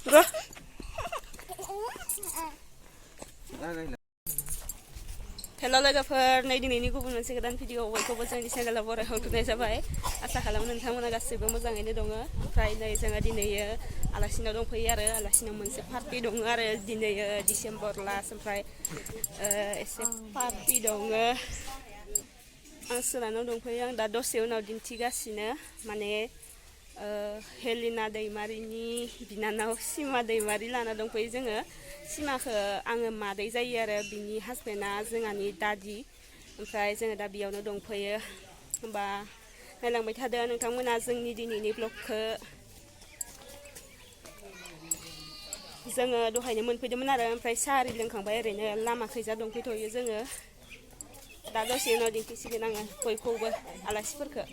र' हेल' लोगोफोर नै दिनैनि गुबुन मोनसे गोदान भिडिअ बयखौबो जोंनि चेनेलाव बरायहरग्रोनाय जाबाय आसा खालामो नोंथांमोना गासैबो मोजाङैनो दङ ओमफ्राय नै जोङो दिनै आलासिनाव दंफैयो आरो आलासिनाव मोनसे पार्टि दङ आरो दिनै डिसेम्बर लास्ट ओमफ्राय एसे पार्टि दङ आं सोनानाव दंफैयो आं दा दसे उनाव दिन्थिगासिनो माने हेलिना दैमारिनि बिनानाव सिमा दैमारि लाना दंफैयो जोङो सिमाखौ आङो मादै जायो आरो बिनि हासबेन्डआ जोंहानि दादि ओमफ्राय जोङो दा बेयावनो दंफैयो होमबा नायलांबाय थादो नोंथांमोना जोंनि दिनैनि ब्लगखौ जोङो दहायनो मोनफैदोंमोन आरो ओमफ्राय साहा आरि लोंखांबाय ओरैनो लामाखैजा दंफैथ'यो जोङो दा दसे उनाव दिन्थिसिगोन आङो बयखौबो आलासिफोरखौ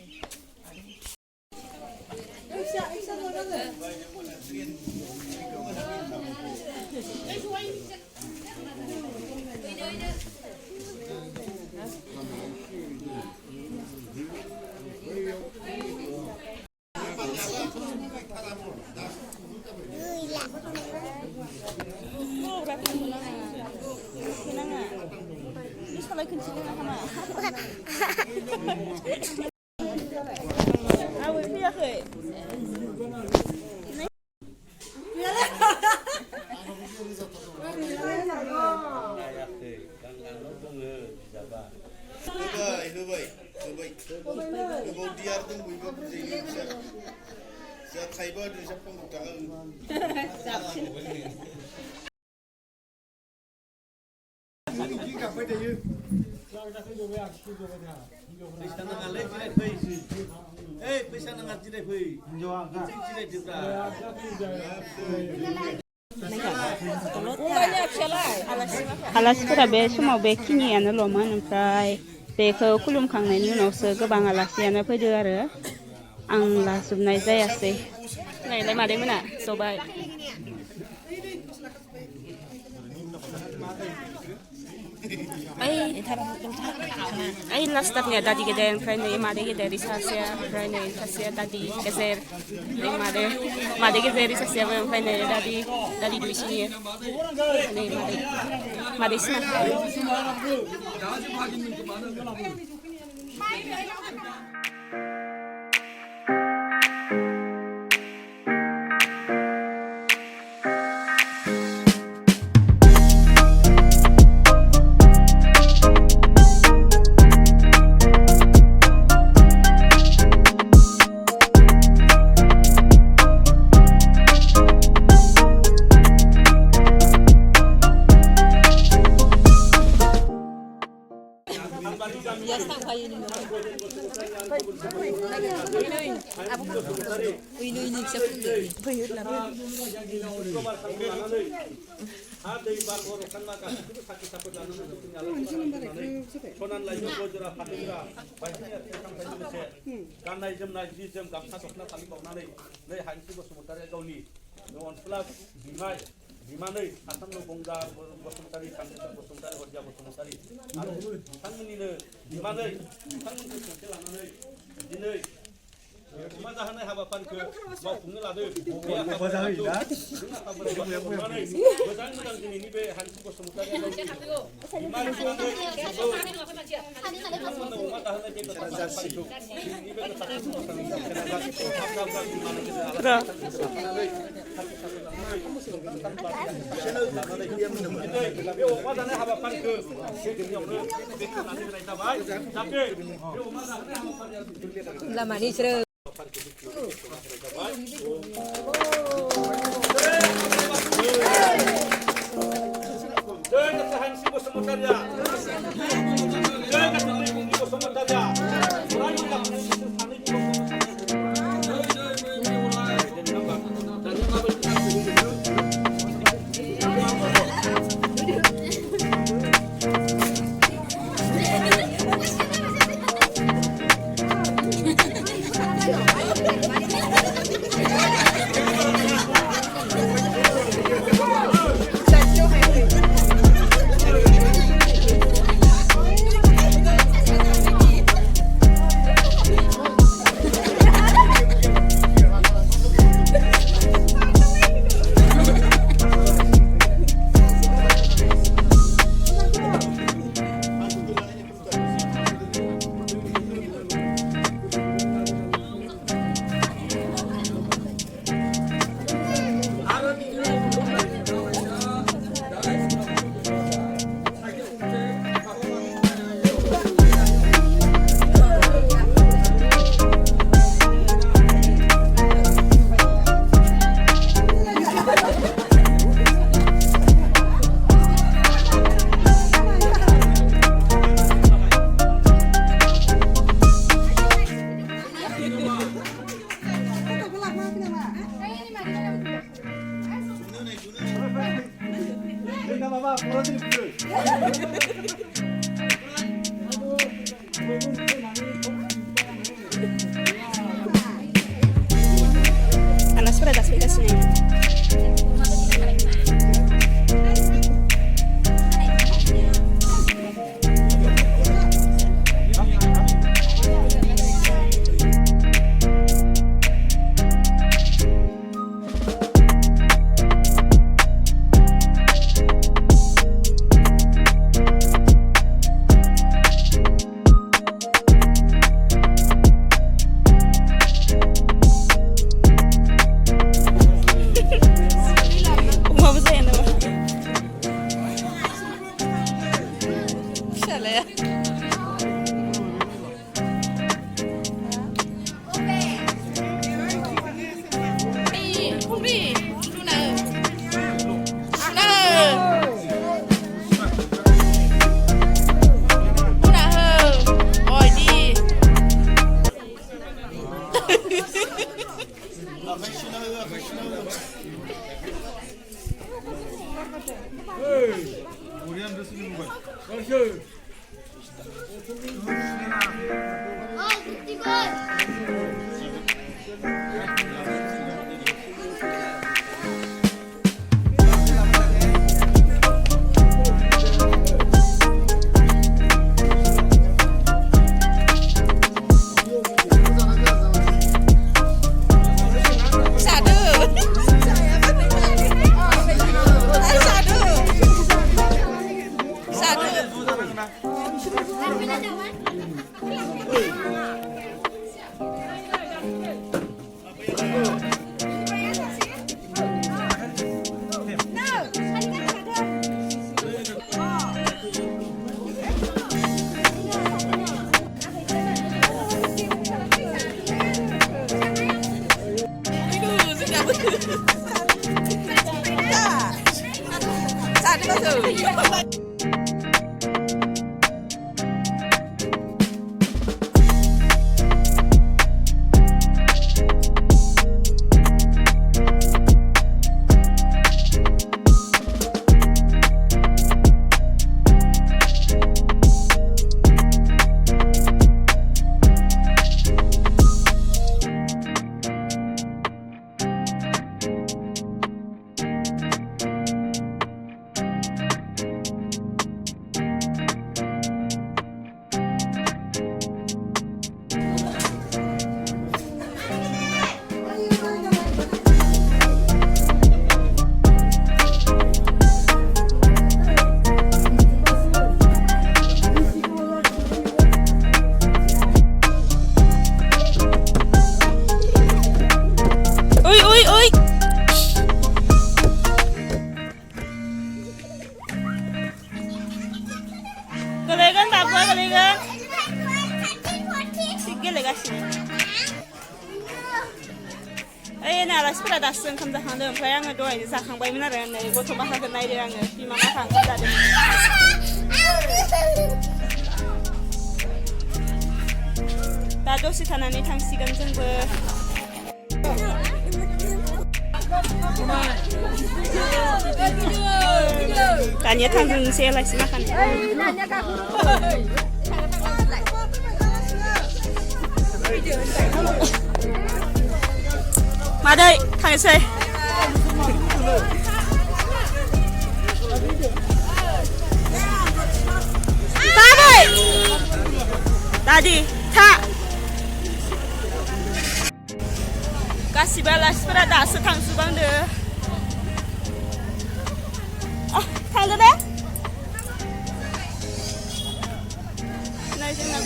आलासिफोरा बे समाव बेखिनियानोल'मोन ओमफ्राय बेखौ खुलुमखांनायनि उनावसो गोबां आलासियानो फैदो आरो आं लाजोबनाय जायासै नायलाय मादैमोना जबाय ओइ लास्टारनिया दादि गेदेर ओमफ्राय नै मादै गेदेर सासेया ओमफ्राय नै सासेया दादि गेजेर नै मादै गेजेर सासेयाबो ओमफ्राय नै दादि दुइसिनि नै मादै सिना गाननाय जोमनाय जि जोम गामसा दखना फालि बावनानै नै हानसि बसुमतारी गावनि अनसुला बिमानै आसामनि गंगा बसुमतारी सानदेशर बसुमतारी हरजा बसुमतारी आरो बिथांमोननिनो बिमानै बिथांमोनखौ खौसे लानानै दिनै अमा जाहोनाय हाबाफारिखौ मावफुंनो लादों मोजां दिनैनि बे हानसि बसुमतारी अमा जाहोनाय बे हाबाफारिखौ दिनैनि बे अमा जानाय हाबाफारिखौ जोंनियावनो बेखेवनानै होनाय जाबाय जाहाथे बे अमा जाहोनाय हाबाफारिया हानसि बसुमतारीया 봐, 보라색 불을. Alas-para das fitas niya. Alasnya pada dasar kamu dah handal, saya nggak doain di sakang bayi mana rene, gue coba sakit naik dia nggak, di mana sakang ada. Tado si tanani tang si ganjeng be. Tanya tangdwngmwn saya lagi makan. Madai, thằng xe. Ta đây. Tadi, ta. Kasih balas pada dasar thằng Swdwm deh. Thằng cái đấy. Này, chúng ta